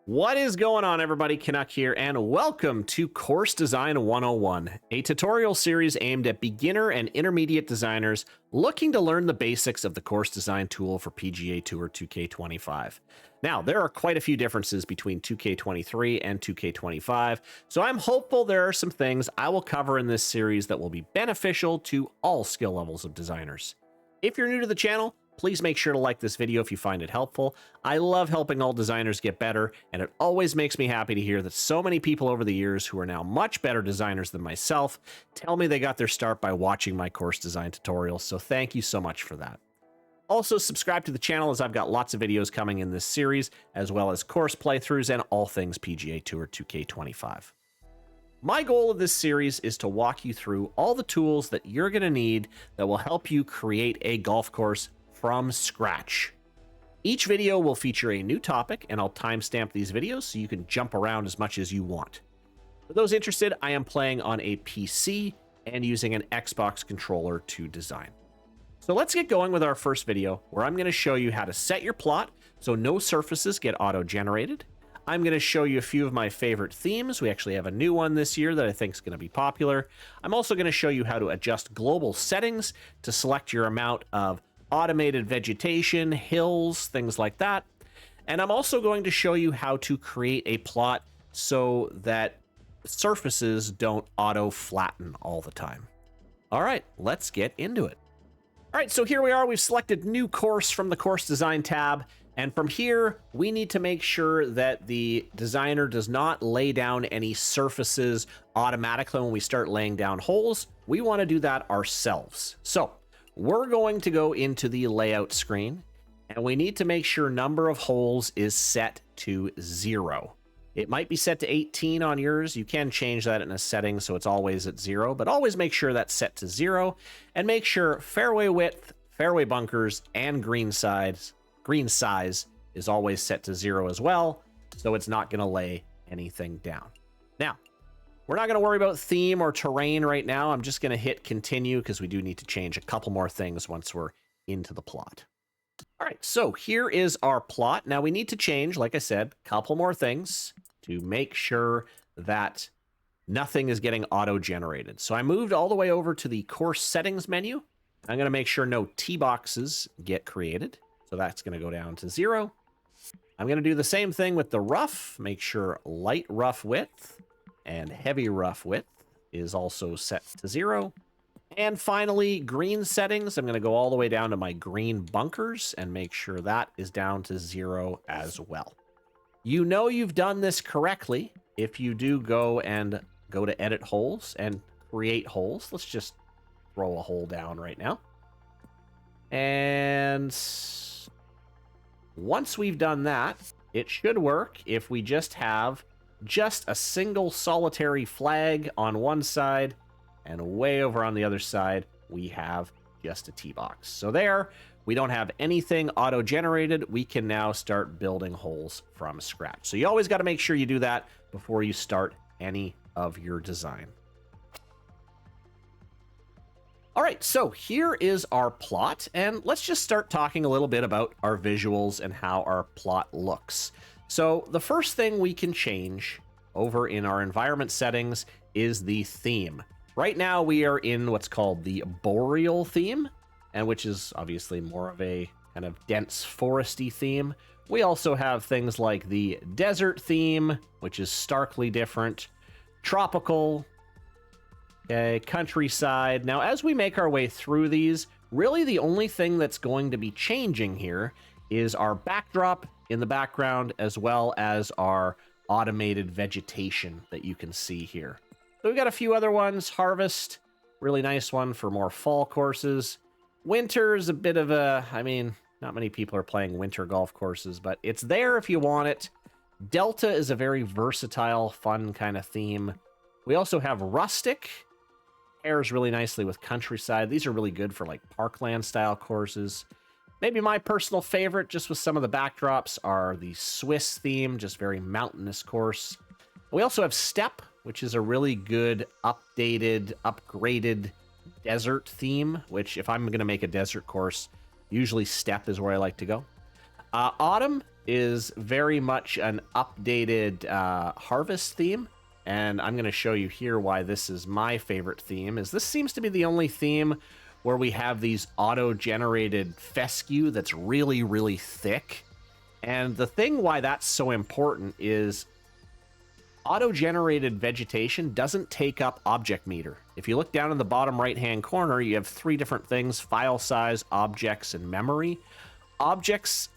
What is going on, everybody? Canuck here, and welcome to Course Design 101, a tutorial series aimed at beginner and intermediate designers looking to learn the basics of the course design tool for PGA Tour 2K25. Now, there are quite a few differences between 2K23 and 2K25, so I'm hopeful there are some things I will cover in this series that will be beneficial to all skill levels of designers. If you're new to the channel, please make sure to like this video if you find it helpful. I love helping all designers get better, and it always makes me happy to hear that so many people over the years who are now much better designers than myself tell me they got their start by watching my course design tutorials, so thank you so much for that. Also, subscribe to the channel as I've got lots of videos coming in this series, as well as course playthroughs and all things PGA Tour 2K25. My goal of this series is to walk you through all the tools that you're going to need that will help you create a golf course from scratch. Each video will feature a new topic, and I'll timestamp these videos so you can jump around as much as you want. For those interested, I am playing on a PC and using an Xbox controller to design. So let's get going with our first video, where I'm going to show you how to set your plot so no surfaces get auto-generated. I'm going to show you a few of my favorite themes. We actually have a new one this year that I think is going to be popular. I'm also going to show you how to adjust global settings to select your amount of automated vegetation, hills, things like that. And I'm also going to show you how to create a plot so that surfaces don't auto-flatten all the time. All right, let's get into it. All right, so here we are. We've selected new course from the course design tab. And from here, we need to make sure that the designer does not lay down any surfaces automatically when we start laying down holes. We want to do that ourselves. So we're going to go into the layout screen, and we need to make sure number of holes is set to 0. It might be set to 18 on yours. You can change that in a setting so it's always at 0, but always make sure that's set to 0, and make sure fairway width, fairway bunkers, and green size is always set to 0 as well, so it's not going to lay anything down. Now, we're not going to worry about theme or terrain right now. I'm just going to hit continue because we do need to change a couple more things once we're into the plot. All right, so here is our plot. Now we need to change, like I said, a couple more things to make sure that nothing is getting auto-generated. So I moved all the way over to the course settings menu. I'm going to make sure no tee boxes get created. So that's going to go down to 0. I'm going to do the same thing with the rough. Make sure light rough width and heavy rough width is also set to 0. And finally, green settings. I'm going to go all the way down to my green bunkers and make sure that is down to 0 as well. You know you've done this correctly if you do go to edit holes and create holes. Let's just throw a hole down right now. And once we've done that, it should work if we just have a single solitary flag on one side, and way over on the other side, we have just a tee box. So there, we don't have anything auto-generated. We can now start building holes from scratch. So you always got to make sure you do that before you start any of your design. All right, so here is our plot, and let's just start talking a little bit about our visuals and how our plot looks. So the first thing we can change over in our environment settings is the theme. Right now we are in what's called the boreal theme, and which is obviously more of a kind of dense foresty theme. We also have things like the desert theme, which is starkly different, tropical, countryside. Now, as we make our way through these, really the only thing that's going to be changing here is our backdrop in the background, as well as our automated vegetation that you can see here. So we've got a few other ones. Harvest, really nice one for more fall courses. Winter is a bit of a, not many people are playing winter golf courses, but it's there if you want it. Delta is a very versatile, fun kind of theme. We also have rustic. Pairs really nicely with countryside. These are really good for like parkland style courses. Maybe my personal favorite, just with some of the backdrops, are the Swiss theme, just very mountainous course. We also have Steppe, which is a really good updated, upgraded desert theme, which if I'm going to make a desert course, usually Steppe is where I like to go. Autumn is very much an updated harvest theme. And I'm going to show you here why this is my favorite theme. Is this seems to be the only theme where we have these auto-generated fescue that's really, really thick. And the thing why that's so important is auto-generated vegetation doesn't take up object meter. If you look down in the bottom right-hand corner, you have 3 different things: file size, objects, and memory. Objects,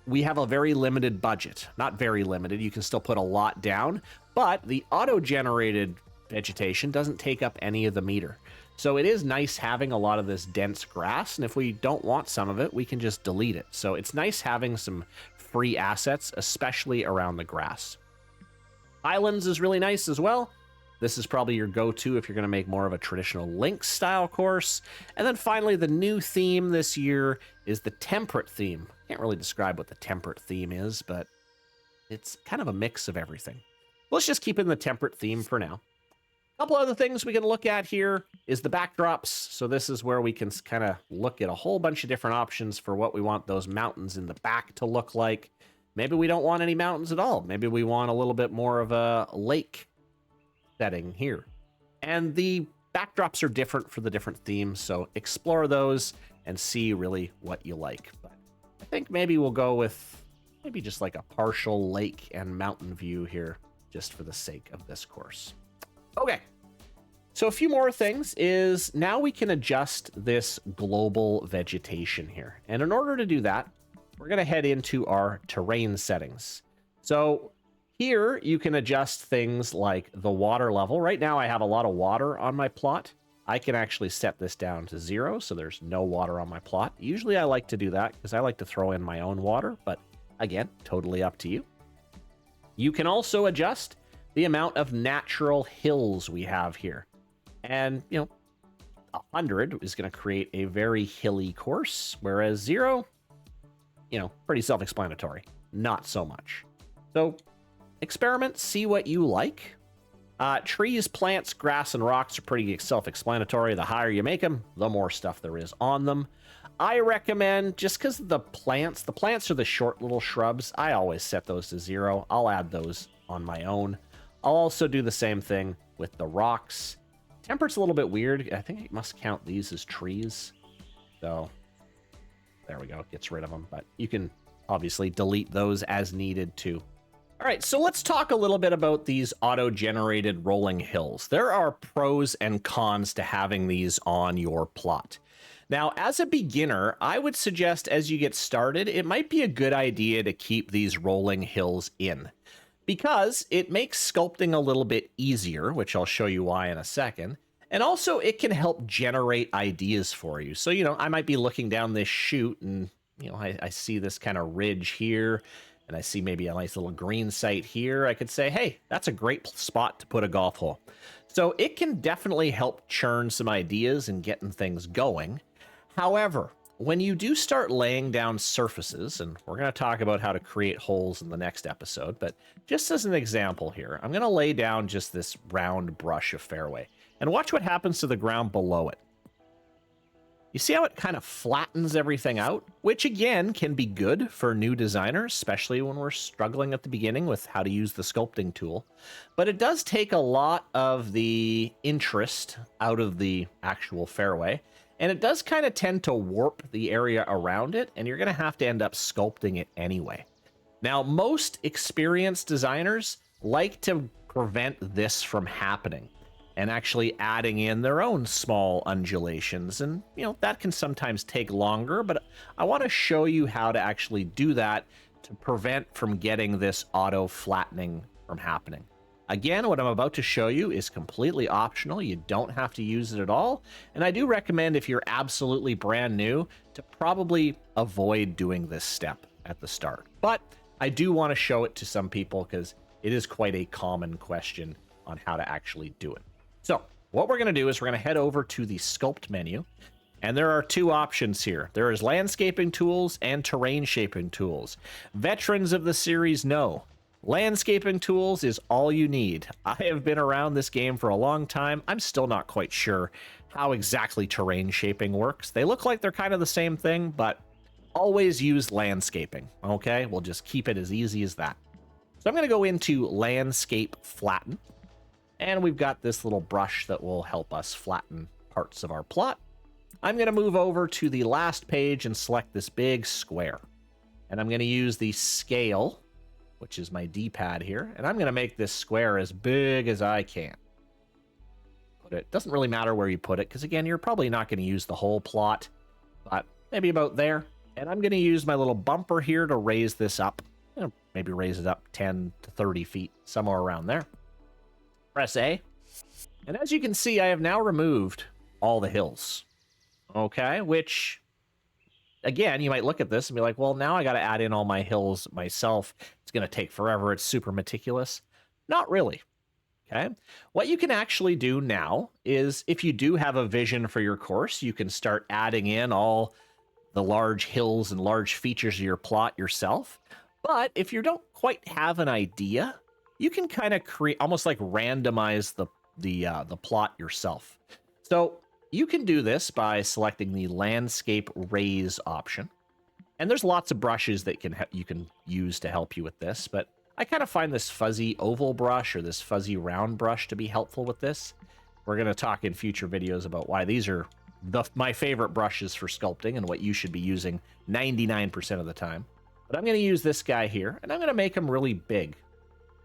we have a very limited budget. Not very limited, you can still put a lot down, but the auto-generated vegetation doesn't take up any of the meter. So it is nice having a lot of this dense grass, and if we don't want some of it, we can just delete it. So it's nice having some free assets, especially around the grass. Islands is really nice as well. This is probably your go-to if you're going to make more of a traditional Link style course. And then finally, the new theme this year is the temperate theme. Can't really describe what the temperate theme is, but it's kind of a mix of everything. Let's just keep in the temperate theme for now. A couple other things we can look at here is the backdrops. So this is where we can kind of look at a whole bunch of different options for what we want those mountains in the back to look like. Maybe we don't want any mountains at all. Maybe we want a little bit more of a lake setting here. And the backdrops are different for the different themes, so explore those and see really what you like. But I think maybe we'll go with maybe just like a partial lake and mountain view here, just for the sake of this course. Okay, so a few more things is now we can adjust this global vegetation here. And in order to do that, we're going to head into our terrain settings. So here you can adjust things like the water level. Right now I have a lot of water on my plot. I can actually set this down to 0, so there's no water on my plot. Usually I like to do that because I like to throw in my own water, but again, totally up to you. You can also adjust the amount of natural hills we have here. And, 100 is going to create a very hilly course, whereas 0, pretty self-explanatory. Not so much. So experiment, see what you like. Trees, plants, grass, and rocks are pretty self-explanatory. The higher you make them, the more stuff there is on them. I recommend, just because the plants are the short little shrubs, I always set those to 0. I'll add those on my own. I'll also do the same thing with the rocks. Temperate's a little bit weird. I think it must count these as trees. So there we go, gets rid of them. But you can obviously delete those as needed too. All right, so let's talk a little bit about these auto-generated rolling hills. There are pros and cons to having these on your plot. Now, as a beginner, I would suggest as you get started, it might be a good idea to keep these rolling hills in, because it makes sculpting a little bit easier, which I'll show you why in a second. And also it can help generate ideas for you. So, I might be looking down this chute and, I see this kind of ridge here, and I see maybe a nice little green site here. I could say, hey, that's a great spot to put a golf hole. So it can definitely help churn some ideas and getting things going. However, when you do start laying down surfaces, and we're going to talk about how to create holes in the next episode, but just as an example here, I'm going to lay down just this round brush of fairway and watch what happens to the ground below it. You see how it kind of flattens everything out, which again can be good for new designers, especially when we're struggling at the beginning with how to use the sculpting tool. But it does take a lot of the interest out of the actual fairway. And it does kind of tend to warp the area around it, and you're going to have to end up sculpting it anyway. Now, most experienced designers like to prevent this from happening and actually adding in their own small undulations. And, that can sometimes take longer, but I want to show you how to actually do that to prevent from getting this auto-flattening from happening. Again, what I'm about to show you is completely optional. You don't have to use it at all. And I do recommend, if you're absolutely brand new, to probably avoid doing this step at the start. But I do want to show it to some people because it is quite a common question on how to actually do it. So what we're going to do is we're going to head over to the sculpt menu. And there are 2 options here. There is landscaping tools and terrain shaping tools. Veterans of the series know landscaping tools is all you need. I have been around this game for a long time. I'm still not quite sure how exactly terrain shaping works. They look like they're kind of the same thing, but always use landscaping, okay? We'll just keep it as easy as that. So I'm going to go into landscape flatten, and we've got this little brush that will help us flatten parts of our plot. I'm going to move over to the last page and select this big square. And I'm going to use the scale, which is my D-pad here, and I'm going to make this square as big as I can. Put it, doesn't really matter where you put it, because again, you're probably not going to use the whole plot, but maybe about there. And I'm going to use my little bumper here to raise this up. Maybe raise it up 10 to 30 feet, somewhere around there. Press A. And as you can see, I have now removed all the hills. Okay, which, again, you might look at this and be like, well, now I got to add in all my hills myself. It's going to take forever. It's super meticulous. Not really. Okay. What you can actually do now is, if you do have a vision for your course, you can start adding in all the large hills and large features of your plot yourself. But if you don't quite have an idea, you can kind of create, almost like randomize the plot yourself. So you can do this by selecting the landscape raise option. And there's lots of brushes that you can use to help you with this, but I kind of find this fuzzy oval brush or this fuzzy round brush to be helpful with this. We're going to talk in future videos about why these are my favorite brushes for sculpting and what you should be using 99% of the time. But I'm going to use this guy here, and I'm going to make him really big.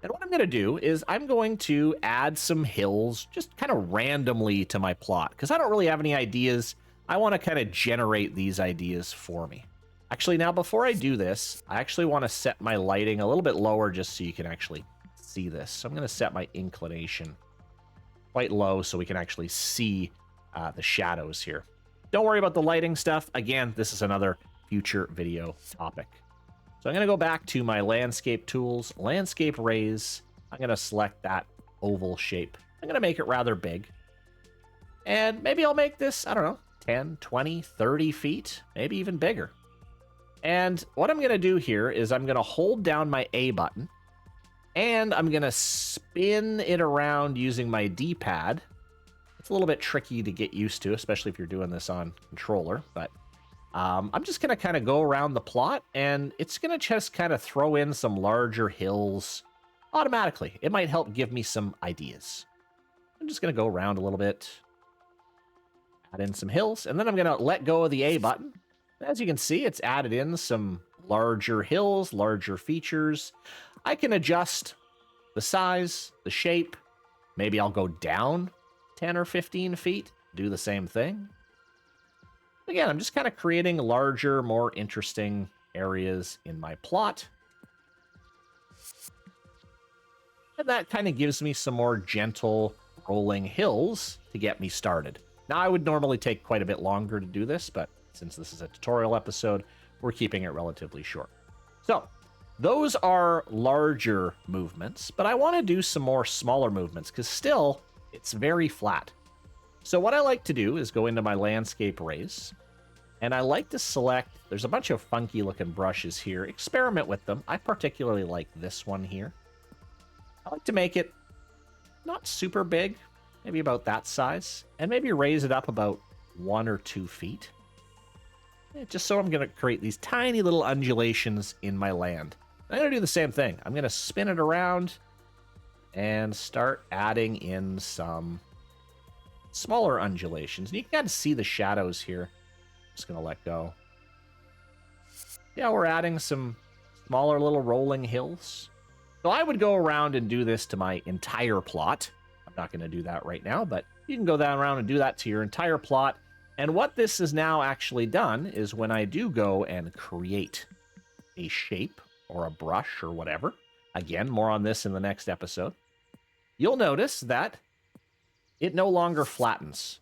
And what I'm going to do is I'm going to add some hills just kind of randomly to my plot, because I don't really have any ideas. I want to kind of generate these ideas for me. Actually, now before I do this, I actually want to set my lighting a little bit lower just so you can actually see this. So I'm going to set my inclination quite low so we can actually see the shadows here. Don't worry about the lighting stuff. Again, this is another future video topic. So I'm going to go back to my landscape tools, landscape raise. I'm going to select that oval shape. I'm going to make it rather big. And maybe I'll make this, I don't know, 10, 20, 30 feet, maybe even bigger. And what I'm going to do here is I'm going to hold down my A button, and I'm going to spin it around using my D-pad. It's a little bit tricky to get used to, especially if you're doing this on controller, but I'm just going to kind of go around the plot, and it's going to just kind of throw in some larger hills automatically. It might help give me some ideas. I'm just going to go around a little bit, add in some hills, and then I'm going to let go of the A button. As you can see, it's added in some larger hills, larger features. I can adjust the size, the shape. Maybe I'll go down 10 or 15 feet, do the same thing. Again, I'm just kind of creating larger, more interesting areas in my plot. And that kind of gives me some more gentle rolling hills to get me started. Now, I would normally take quite a bit longer to do this, but since this is a tutorial episode, we're keeping it relatively short. So those are larger movements, but I want to do some more smaller movements because still it's very flat. So what I like to do is go into my landscape raise, and I like to select, there's a bunch of funky looking brushes here. Experiment with them. I particularly like this one here. I like to make it not super big, maybe about that size, and maybe raise it up about 1 or 2 feet. Just so I'm going to create these tiny little undulations in my land. I'm going to do the same thing. I'm going to spin it around and start adding in some smaller undulations. And you can kind of see the shadows here. Just going to let go. Yeah, we're adding some smaller little rolling hills. So I would go around and do this to my entire plot. I'm not going to do that right now, but you can go down around and do that to your entire plot. And what this has now actually done is when I do go and create a shape or a brush or whatever, again, more on this in the next episode, you'll notice that it no longer flattens,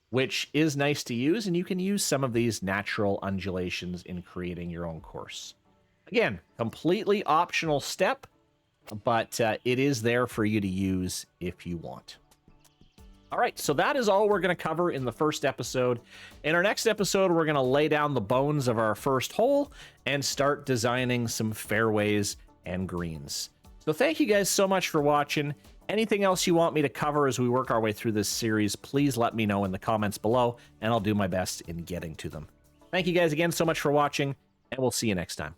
which is nice to use, and you can use some of these natural undulations in creating your own course. Again, completely optional step, but it is there for you to use if you want. All right, so that is all we're going to cover in the first episode. In our next episode, we're going to lay down the bones of our first hole and start designing some fairways and greens. So thank you guys so much for watching. Anything else you want me to cover as we work our way through this series, please let me know in the comments below, and I'll do my best in getting to them. Thank you guys again so much for watching, and we'll see you next time.